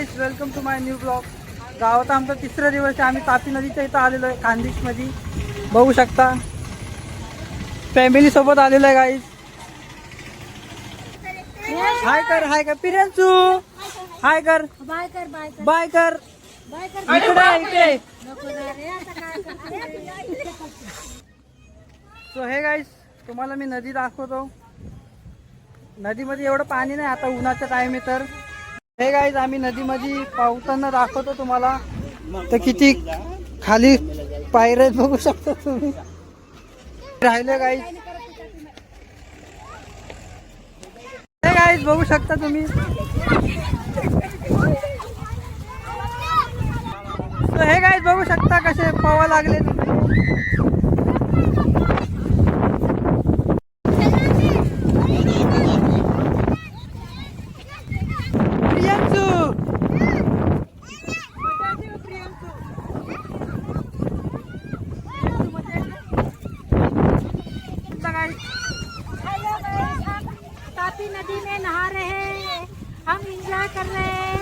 Guys, welcome to my new blog. गावात आमचा तिसरा दिवस आहे. आम्ही तापी नदीच्या इथं आलेलो आहे, खानदेशमध्ये. बघू शकता फॅमिली सोबत आलेलो आहे गाईज. हाय कर पिरियांशू, हाय कर, बाय कर. इकडे सो हे गाईज, तुम्हाला मी नदी दाखवतो. नदीमध्ये एवढं पाणी नाही, आता उन्हाचा टाइम आहे. तर हे गाईज, आम्ही नदीमध्ये पावताना दाखवतो तुम्हाला. तर किती खाली पायऱ्या बघू शकता तुम्ही. राहिले गाईज, हे गाईज बघू शकता तुम्ही. तर हे गाईज बघू शकता कसे पवा लागले तुम्ही. तापी नदी में नहा रहे हैं, हम एंजॉय कर रहे हैं.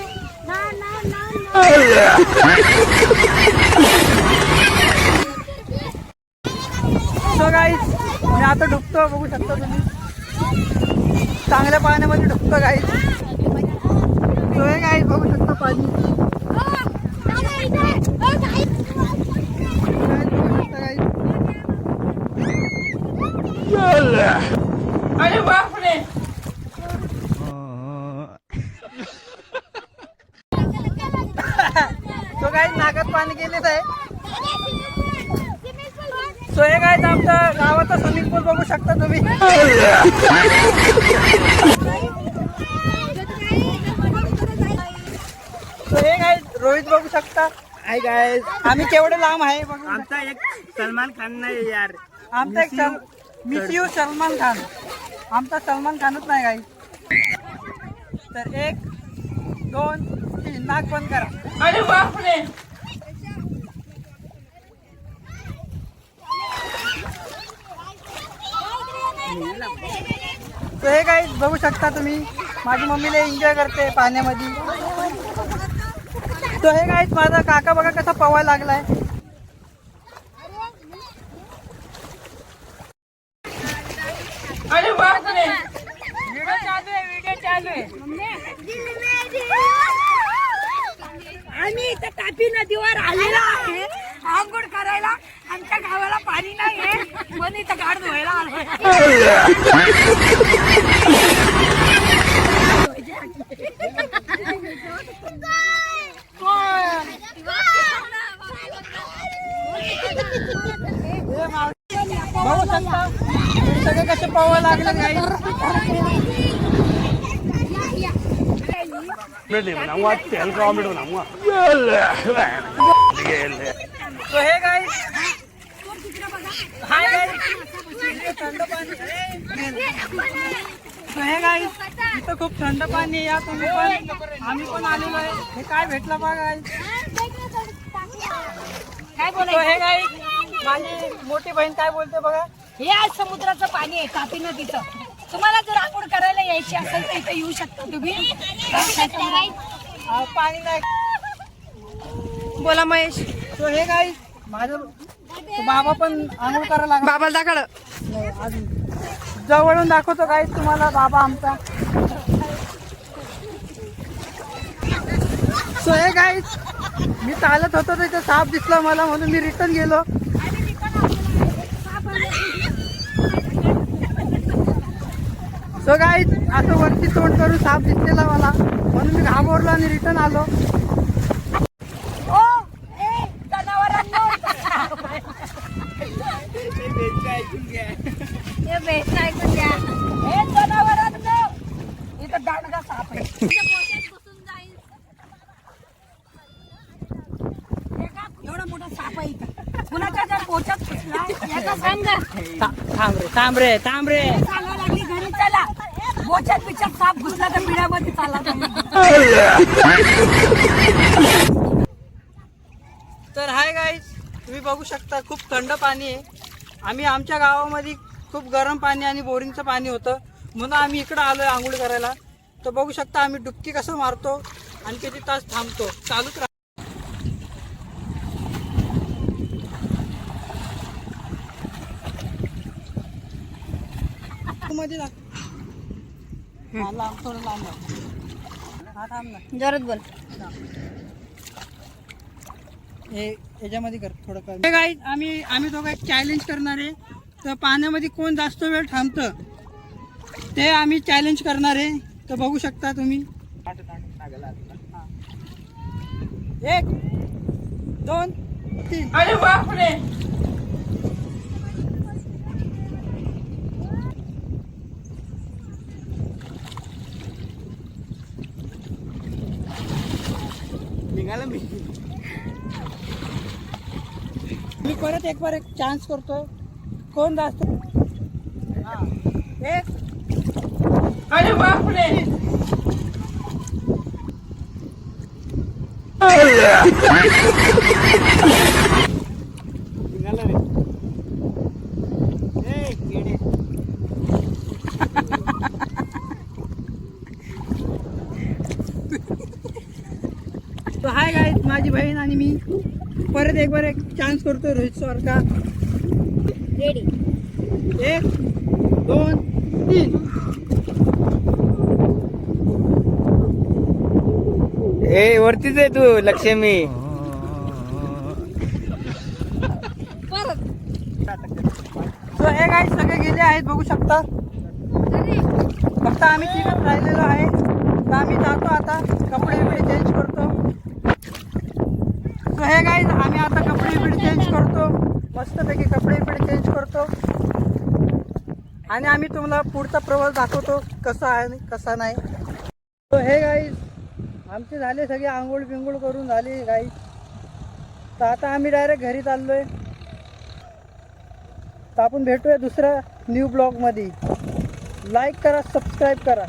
ना ना ना ना. सो गाईज, मी आता डुबतो, बघू शकता तुम्ही. चांगल्या पाण्यामध्ये डुबतो गाईज. सो हे गाईज बघू शकता पाणी. अरे बापरे. सो गाईज, नाकात पाणी गेलेच आहे. सो हे गाईज, आमच्या गावाचा स्विमिंग पूल बघू शकता तुम्ही. सो हे गाईज, रोहित बघू शकता. हाय गाइस, आम्ही केवढे लांब आहे बघू. आमचा एक सलमान खान नाही यार. आमचा एक मिस यू सलमान खान. आमचा सलमान खानच नाही गाईज. तर 1 2 3 नाक बंद करा. अरे बापरे. तर हे गाईज बघू शकता तुम्ही. माझी मम्मीला एन्जॉय करते पाण्यामध्ये. तो हे गाईज, माझा काका बघा कसा पवायला लागलाय. अरे बापरे. व्हिडिओ चालू आहे. आम्ही इथं तापी नदीवर आलेलो आहे आंघोळ करायला. आमच्या गावाला पाणी नाही आहे, पण इथं गाड धुवायला आलोय. बघू शकता सगळे कसे पवायला लागले गाईज. तो हे गाईज, हाय गाईज, थंड पाणी. तो हे गाईज, इथं खूप थंड पाणी आहे. या तुम्ही पण, आम्ही पण आलेलो आहे. हे काय भेटलं बघा गाईज. काय तो हे गाईज, माझी मोठी बहीण काय बोलते बघा. हे आज समुद्राचं पाणी आहे, तापी नदीचं. तुम्हाला जर आंघोळ करायला यायची असेल तर इथे येऊ शकता तुम्ही. पाणी नाही. बोला महेश. तो हे गाईज, माझं बाबा पण आंघोळ करायला लागला. बाबाला दाखल. नाही, अजून जवळून दाखवतो गाईज तुम्हाला बाबा आमचा. सो हे गाईज, मी चालत होतो तर इथं साप दिसला मला, म्हणून मी रिटर्न गेलो. सो गाईज, असं वरती तोंड करून साप दिसलेला मला, म्हणून मी घाबरलो आणि रिटर्न आलो. इथं दांडगा साप आहे. एवढा मोठा साप आहे इथं. कुणाच्या जर पोटात घुसला, याचा सांग. थांब रे सांगा लागली घरी चला. बोचात पिचात साप घुसला तर पिढ्यामध्ये चाला. तर हाय गाईज, तुम्ही बघू शकता खूप थंड पाणी आहे. आम्ही आमच्या गावामध्ये खूप गरम पाणी आणि बोरिंगचं पाणी होतं, म्हणून आम्ही इकडं आलोय आंघोळ करायला. तर बघू शकता आम्ही डुबकी कसं मारतो. आणि किती तास थांबतो, चालूच राहतो. मध्ये दाख. हा, लांब थोडं लांब आहे. हा थांब ना. जोरात बोल. हे याच्यामध्ये कर थोडं कर. गाईज आम्ही दोघं एक चॅलेंज करणार आहे. तर पाण्यामध्ये कोण जास्त वेळ थांबतं ते आम्ही चॅलेंज करणार आहे. तर बघू शकता तुम्ही. 1 2 3. अरे बापरे. निघाला मी परत एक चान्स करतो. कोण जास्त. हा 1. अरे बापरे. निघाला रे. ए गेडे. तो हाय गाईज, माझी बहीण आणि मी परत एक चान्स करतो रोहित सारखा. रेडी. 1 2 3. ए वरतीच आहे तू लक्ष्मी. सो हे गाईज सगळे गेले आहेत, बघू शकता. फक्त आम्ही तिघच राहिलेलो आहे. तर आम्ही जातो आता, कपडे बिपडे चेंज करतो. सो हे गाईज आम्ही आता कपडे बिपडे चेंज करतो. मस्तपैकी कपडे बिपडे चेंज करतो आणि आम्ही तुम्हाला पुढचा प्रवास दाखवतो कसा आहे आणि कसा नाही. सो हे गाईज आमचे झाले सगळे आंघोळ बिंघोळ करून झाली गाईज. तर आता आम्ही डायरेक्ट घरी चाललोय. तर आपण भेटूया दुसऱ्या न्यू ब्लॉगमध्ये. लाईक करा, सबस्क्राईब करा.